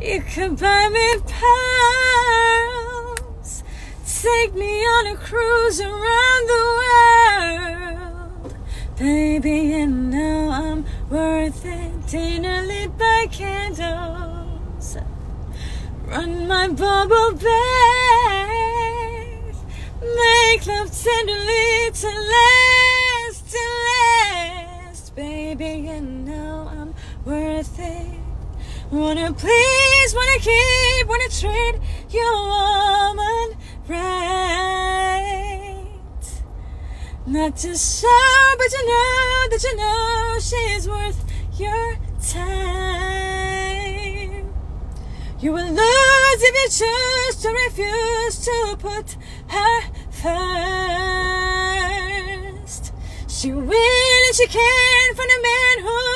You could buy me pearls, take me on a cruise around the world. Baby, you know I'm worth it. Dinner lit by candles, run my bubble bath, make love tenderly to last, to last. Baby, you know I'm worth it. Wanna please, wanna keep, wanna treat your woman right. Not just so, but you know she's worth your time. You will lose if you choose to refuse to put her first. She will and she can find a man who